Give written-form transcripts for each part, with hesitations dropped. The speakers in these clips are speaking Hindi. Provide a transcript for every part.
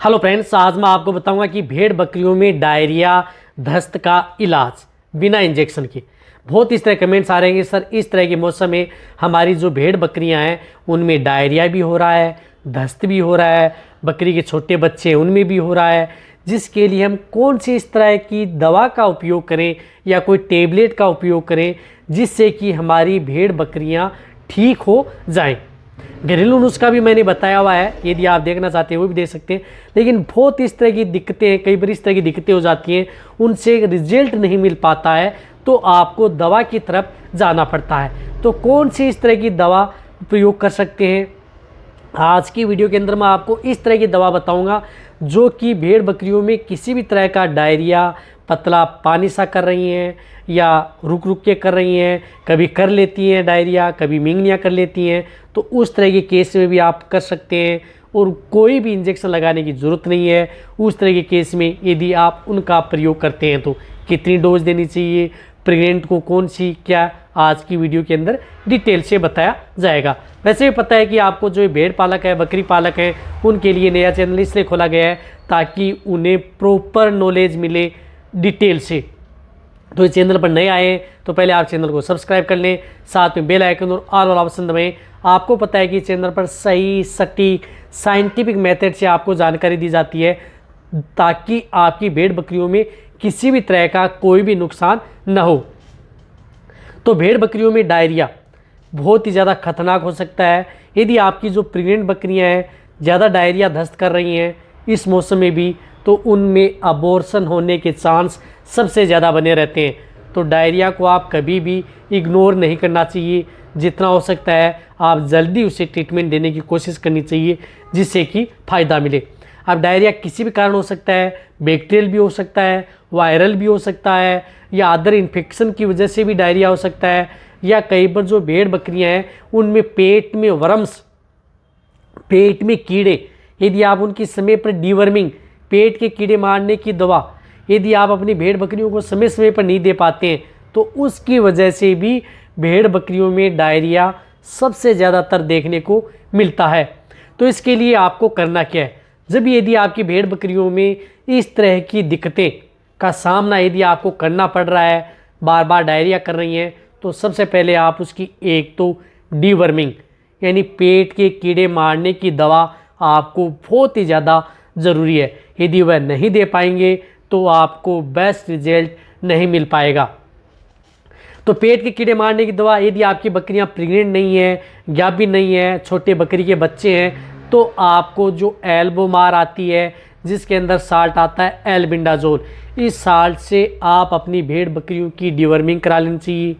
हेलो फ्रेंड्स, आज मैं आपको बताऊंगा कि भेड़ बकरियों में डायरिया दस्त का इलाज बिना इंजेक्शन के। बहुत इस तरह कमेंट्स आ रहे हैं सर इस तरह के मौसम में हमारी जो भेड़ बकरियां हैं उनमें डायरिया भी हो रहा है, दस्त भी हो रहा है, बकरी के छोटे बच्चे हैं उनमें भी हो रहा है, जिसके लिए हम कौन सी इस तरह की दवा का उपयोग करें या कोई टेबलेट का उपयोग करें जिससे कि हमारी भेड़ बकरियां ठीक हो जाएं। घरेलू नुस्खा भी मैंने बताया हुआ है, यदि आप देखना चाहते हैं वो भी देख सकते हैं। लेकिन बहुत इस तरह की दिक्कतें हैं, कई बार इस तरह की दिक्कतें हो जाती हैं, उनसे रिजल्ट नहीं मिल पाता है तो आपको दवा की तरफ जाना पड़ता है। तो कौन सी इस तरह की दवा प्रयोग कर सकते हैं, आज की वीडियो के अंदर मैं आपको इस तरह की दवा बताऊंगा जो कि भेड़ बकरियों में किसी भी तरह का डायरिया, पतला पानी सा कर रही हैं या रुक रुक के कर रही हैं, कभी कर लेती हैं डायरिया, कभी मिंगनियाँ कर लेती हैं, तो उस तरह के केस में भी आप कर सकते हैं और कोई भी इंजेक्शन लगाने की ज़रूरत नहीं है। उस तरह के केस में यदि आप उनका प्रयोग करते हैं तो कितनी डोज देनी चाहिए, प्रेग्नेंट को कौन सी, क्या आज की वीडियो के अंदर डिटेल से बताया जाएगा। वैसे भी पता है कि आपको जो भेड़ पालक है, बकरी पालक हैं, उनके लिए नया चैनल इसलिए खोला गया है ताकि उन्हें प्रॉपर नॉलेज मिले डिटेल से। तो इस चैनल पर नए आए हैं तो पहले आप चैनल को सब्सक्राइब कर लें, साथ में बेल आइकन और ऑल वाला ऑप्शन दबाएं। आपको पता है कि चैनल पर सही सटीक साइंटिफिक मेथड से आपको जानकारी दी जाती है ताकि आपकी भेड़ बकरियों में किसी भी तरह का कोई भी नुकसान न हो। तो भेड़ बकरियों में डायरिया बहुत ही ज़्यादा खतरनाक हो सकता है। यदि आपकी जो प्रेग्नेंट बकरियां हैं ज़्यादा डायरिया दस्त कर रही हैं इस मौसम में भी, तो उनमें अबॉर्शन होने के चांस सबसे ज़्यादा बने रहते हैं। तो डायरिया को आप कभी भी इग्नोर नहीं करना चाहिए, जितना हो सकता है आप जल्दी उसे ट्रीटमेंट देने की कोशिश करनी चाहिए जिससे कि फ़ायदा मिले। अब डायरिया किसी भी कारण हो सकता है, बैक्टीरियल भी हो सकता है, वायरल भी हो सकता है, या अदर इन्फेक्शन की वजह से भी डायरिया हो सकता है, या कई बार जो भेड़ बकरियां हैं उनमें पेट में वर्म्स, पेट में कीड़े, यदि आप उनकी समय पर डीवर्मिंग, पेट के कीड़े मारने की दवा यदि आप अपनी भेड़ बकरियों को समय समय पर नहीं दे पाते हैं तो उसकी वजह से भी भेड़ बकरियों में डायरिया सबसे ज़्यादातर देखने को मिलता है। तो इसके लिए आपको करना क्या है, जब यदि आपकी भेड़ बकरियों में इस तरह की दिक्कतें का सामना यदि आपको करना पड़ रहा है, बार बार डायरिया कर रही हैं, तो सबसे पहले आप उसकी एक तो डीवर्मिंग यानी पेट के कीड़े मारने की दवा आपको बहुत ही ज़्यादा ज़रूरी है। यदि वह नहीं दे पाएंगे तो आपको बेस्ट रिजल्ट नहीं मिल पाएगा। तो पेट के कीड़े मारने की दवा, यदि आपकी बकरियां प्रेग्नेंट नहीं है, गाभिन नहीं है, छोटे बकरी के बच्चे हैं, तो आपको जो एल्बोमार आती है जिसके अंदर साल्ट आता है एल्बिंडाजोल, इस साल्ट से आप अपनी भेड़ बकरियों की डिवर्मिंग करा लेनी चाहिए।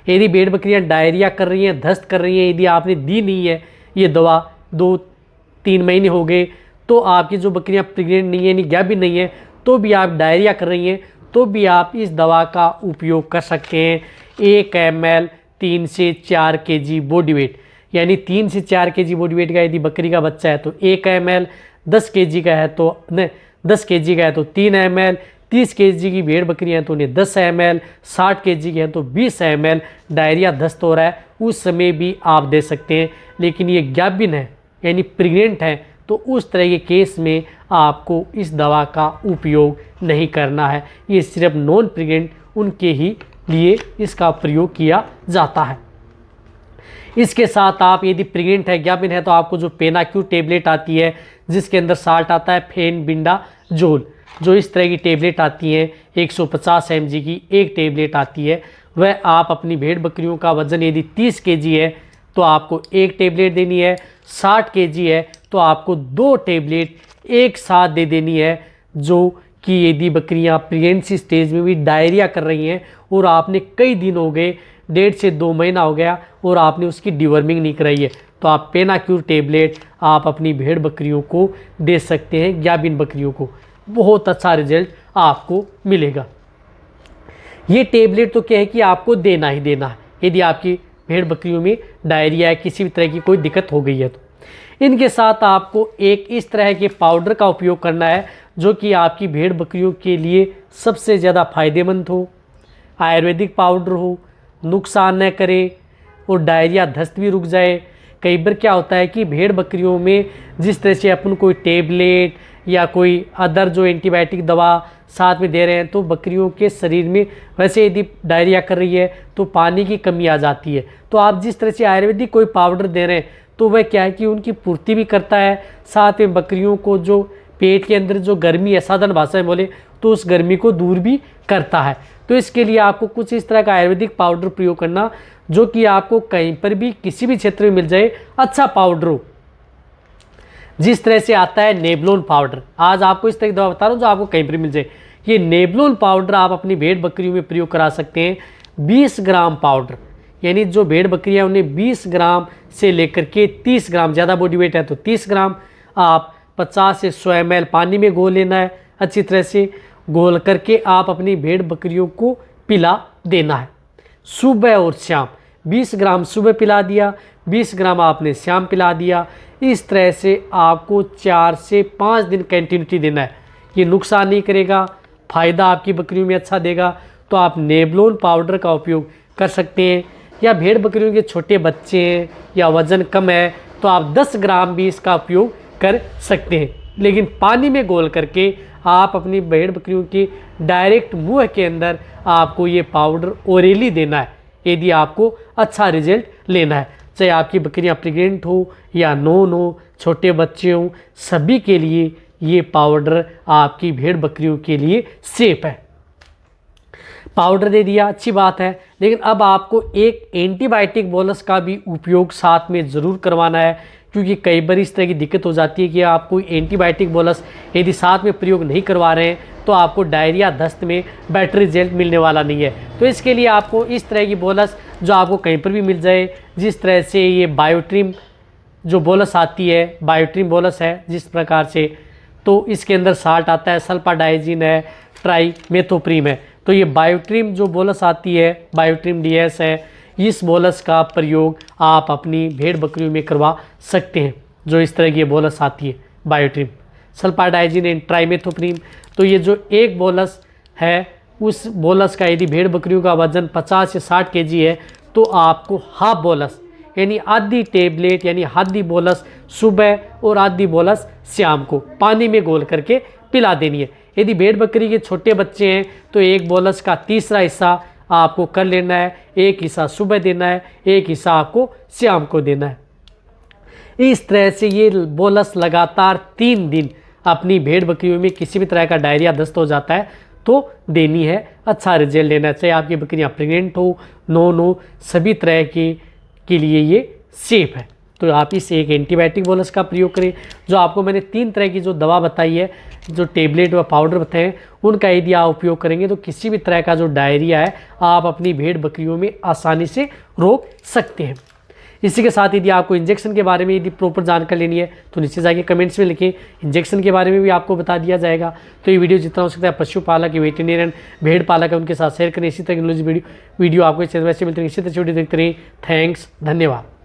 यदि भेड़ बकरियां डायरिया कर रही हैं, दस्त कर रही हैं, यदि आपने दी नहीं है ये दवा, 2-3 महीने हो गए, तो आपकी जो बकरियां प्रेग्नेंट नहीं है यानी गाभिन नहीं है, तो भी आप डायरिया कर रही हैं, तो भी आप इस दवा का उपयोग कर सकते हैं। 1 ml 3 से 4 kg बॉडी वेट, यानी 3 से 4 kg बॉडी वेट का यदि बकरी का बच्चा है तो 1 ml, 10 kg का है तो 3 ml, 30 kg की भेड़ बकरी हैं तो उन्हें 10 ml, 60 kg की हैं तो 20 ml डायरिया दस्त हो रहा है उस समय भी आप दे सकते हैं। लेकिन ये गाभिन है यानी प्रेग्नेंट है तो उस तरह के केस में आपको इस दवा का उपयोग नहीं करना है। ये सिर्फ नॉन प्रेग्नेंट उनके ही लिए इसका प्रयोग किया जाता है। इसके साथ आप यदि प्रेग्नेंट है, गाभिन है, तो आपको जो पेनाक्यू टेबलेट आती है जिसके अंदर साल्ट आता है फेनबिंडाजोल, जो इस तरह की टेबलेट आती हैं 150 mg की एक टेबलेट आती है, वह आप अपनी भेड़ बकरियों का वजन यदि 30 kg है तो आपको एक टेबलेट देनी है, 60 kg है तो आपको 2 टेबलेट एक साथ दे देनी है। जो कि यदि बकरियां प्रेगनेंसी स्टेज में भी डायरिया कर रही हैं और आपने कई दिन हो गए, 1.5 से 2 महीना हो गया और आपने उसकी डिवर्मिंग नहीं कराई है, तो आप पेनाक्यूर टेबलेट आप अपनी भेड़ बकरियों को दे सकते हैं, गाभिन बकरियों को बहुत अच्छा रिजल्ट आपको मिलेगा। ये टेबलेट तो क्या है कि आपको देना ही देना है यदि आपकी भेड़ बकरियों में डायरिया है, किसी भी तरह की कोई दिक्कत हो गई है तो। इनके साथ आपको एक इस तरह के पाउडर का उपयोग करना है जो कि आपकी भेड़ बकरियों के लिए सबसे ज़्यादा फायदेमंद हो, आयुर्वेदिक पाउडर हो, नुकसान न करे और डायरिया दस्त भी रुक जाए। कई बार क्या होता है कि भेड़ बकरियों में जिस तरह से अपन कोई टेबलेट या कोई अदर जो एंटीबायोटिक दवा साथ में दे रहे हैं, तो बकरियों के शरीर में वैसे यदि डायरिया कर रही है तो पानी की कमी आ जाती है। तो आप जिस तरह से आयुर्वेदिक कोई पाउडर दे रहे हैं तो वह क्या है कि उनकी पूर्ति भी करता है, साथ में बकरियों को जो पेट के अंदर जो गर्मी है, साधारण भाषा में बोले तो उस गर्मी को दूर भी करता है। तो इसके लिए आपको कुछ इस तरह का आयुर्वेदिक पाउडर प्रयोग करना जो कि आपको कहीं पर भी किसी भी क्षेत्र में मिल जाए, अच्छा पाउडर हो। जिस तरह से आता है नेबलोन पाउडर, आज आपको इस तरह की दवा बता रहा हूँ जो आपको कहीं पर मिल जाए। ये नेबलोन पाउडर आप अपनी भेड़ बकरियों में प्रयोग करा सकते हैं। 20 ग्राम पाउडर, यानी जो भेड़ बकरियाँ उन्हें 20 ग्राम से लेकर के 30 ग्राम, ज़्यादा बॉडी वेट है तो 30 ग्राम आप 50 से 100 ml पानी में घोल लेना है। अच्छी तरह से घोल करके आप अपनी भेड़ बकरियों को पिला देना है सुबह और शाम। 20 ग्राम सुबह पिला दिया, 20 ग्राम आपने शाम पिला दिया। इस तरह से आपको 4 से 5 दिन कंटिन्यूटी देना है। ये नुकसान नहीं करेगा, फ़ायदा आपकी बकरियों में अच्छा देगा। तो आप नेबलोन पाउडर का उपयोग कर सकते हैं। या भेड़ बकरियों के छोटे बच्चे हैं या वज़न कम है तो आप 10 ग्राम भी इसका उपयोग कर सकते हैं, लेकिन पानी में घोल करके आप अपनी भेड़ बकरियों के डायरेक्ट मुंह के अंदर आपको ये पाउडर ओरली देना है यदि आपको अच्छा रिजल्ट लेना है। चाहे आपकी बकरियां प्रेग्नेंट हो या नॉन हो, छोटे बच्चे हों, सभी के लिए ये पाउडर आपकी भेड़ बकरियों के लिए सेफ है। पाउडर दे दिया, अच्छी बात है, लेकिन अब आपको एक एंटीबायोटिक बोलस का भी उपयोग साथ में ज़रूर करवाना है, क्योंकि कई बार इस तरह की दिक्कत हो जाती है कि आप कोई एंटीबायोटिक बोलस यदि साथ में प्रयोग नहीं करवा रहे हैं तो आपको डायरिया दस्त में बेटर रिजल्ट मिलने वाला नहीं है। तो इसके लिए आपको इस तरह की बोलस जो आपको कहीं पर भी मिल जाए, जिस तरह से ये बायोट्रिम जो बोलस आती है, बायोट्रिम बोलस है जिस प्रकार से, तो इसके अंदर साल्ट आता है, सल्फाडाइजिन है, ट्राइमेथोप्रीम है। तो ये बायोट्रिम जो बोलस आती है, बायोट्रिम DS है, इस बोलस का प्रयोग आप अपनी भेड़ बकरियों में करवा सकते हैं। जो इस तरह की बोलस आती है बायोट्रिम, सल्फाडाइजिन एंड ट्राइमेथोप्रीम। तो ये जो एक बोलस है, उस बोलस का यदि भेड़ बकरियों का वजन 50 से 60 kg है तो आपको हाफ बोलस यानी आधी टेबलेट यानी आधी बोलस सुबह और आधी बोलस शाम को पानी में घोल करके पिला देनी है। यदि भेड़ बकरी के छोटे बच्चे हैं तो एक बोलस का तीसरा हिस्सा आपको कर लेना है, एक हिस्सा सुबह देना है, एक हिस्सा आपको शाम को देना है। इस तरह से ये बोलस लगातार 3 दिन अपनी भेड़ बकरियों में किसी भी तरह का डायरिया दस्त हो जाता है तो देनी है, अच्छा रिजल्ट लेना है। चाहे आपकी बकरियां प्रेग्नेंट हो, नॉन हो, सभी तरह के लिए ये सेफ है। तो आप इस एक एंटीबायोटिक बोलस का प्रयोग करें। जो आपको मैंने 3 तरह की जो दवा बताई है, जो टेबलेट व पाउडर बताए हैं, उनका यदि आप उपयोग करेंगे तो किसी भी तरह का जो डायरिया है आप अपनी भेड़ बकरियों में आसानी से रोक सकते हैं। इसी के साथ यदि आपको इंजेक्शन के बारे में यदि प्रॉपर जानकारी लेनी है तो नीचे जाके कमेंट्स में लिखें, इंजेक्शन के बारे में भी आपको बता दिया जाएगा। तो ये वीडियो जितना हो सकता है पशुपालक, वेटेरियन, भेड़ पालक है उनके साथ शेयर करें। इसी तरह की वीडियो आपको इस चैनल से मिलते हैं, इसी तरह वीडियो देखते रहिए। थैंक्स, धन्यवाद।